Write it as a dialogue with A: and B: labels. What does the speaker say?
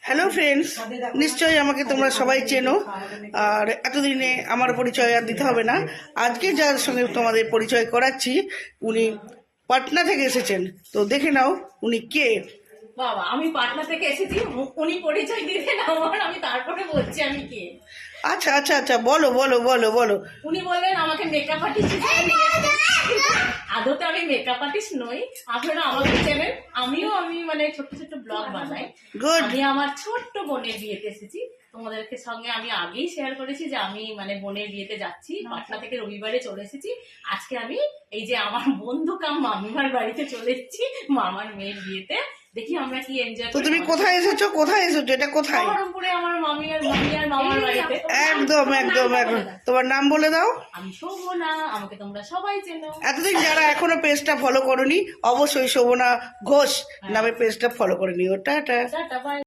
A: Hello friends, নিশ্চয়ই আমাকে তোমরা সবাই চেনো। আর এতদিনে আমার পরিচয় আর দিতে হবে না। আজকে যার সঙ্গে তোমাদের পরিচয় করাচ্ছি, উনি পাটনা থেকে এসেছেন। তো দেখে নাও উনি কে।
B: বাবা, আমি পাটনা থেকে এসেছি, উনি পরিচয় দিবেন আমার, আমি তারপরে বলছি আমি কে।
A: আচ্ছা আচ্ছা আচ্ছা, বলো বলো বলো বলো।
B: উনি বললেন আমাকে মেকআপ আর্টিস্ট আদতে আমি মেকআপ আর্টিস্ট নই, আপনারা আমাকে চেনেন। আমি মানে ছোট্ট ছোট্ট ব্লগ বানাই।
A: গুড।
B: আমি আমার ছোট্ট বোনের বিয়েতে এসেছি। তোমাদেরকে সঙ্গে আমি আগেই শেয়ার করেছি যে আমি মানে বোনের বিয়েতে যাচ্ছি, পাটনা থেকে রবিবারে চলে এসেছি। আজকে আমি এই যে আমার বন্ধু কাম মামিমার বাড়িতে চলে এসেছি, মামার মেয়ের বিয়েতে। দেখি আমরা কি এনজয়
A: তো
B: করি।
A: তুমি কোথায় এসেছো? কোথায় এসেছো? এটা কোথায়?
B: বহরমপুরে আমার মামি আর মামার বাড়িতে।
A: একদম একদম একদম। তোমার নাম বলে দাও।
B: আমি শোভনা, আমাকে তোমরা সবাই চেনো।
A: এতদিন যারা এখনো পেজটা ফলো করনি, অবশ্যই শোভনা ঘোষ নামে পেজটা ফলো করে নিও। টাটা।
B: Tata, by.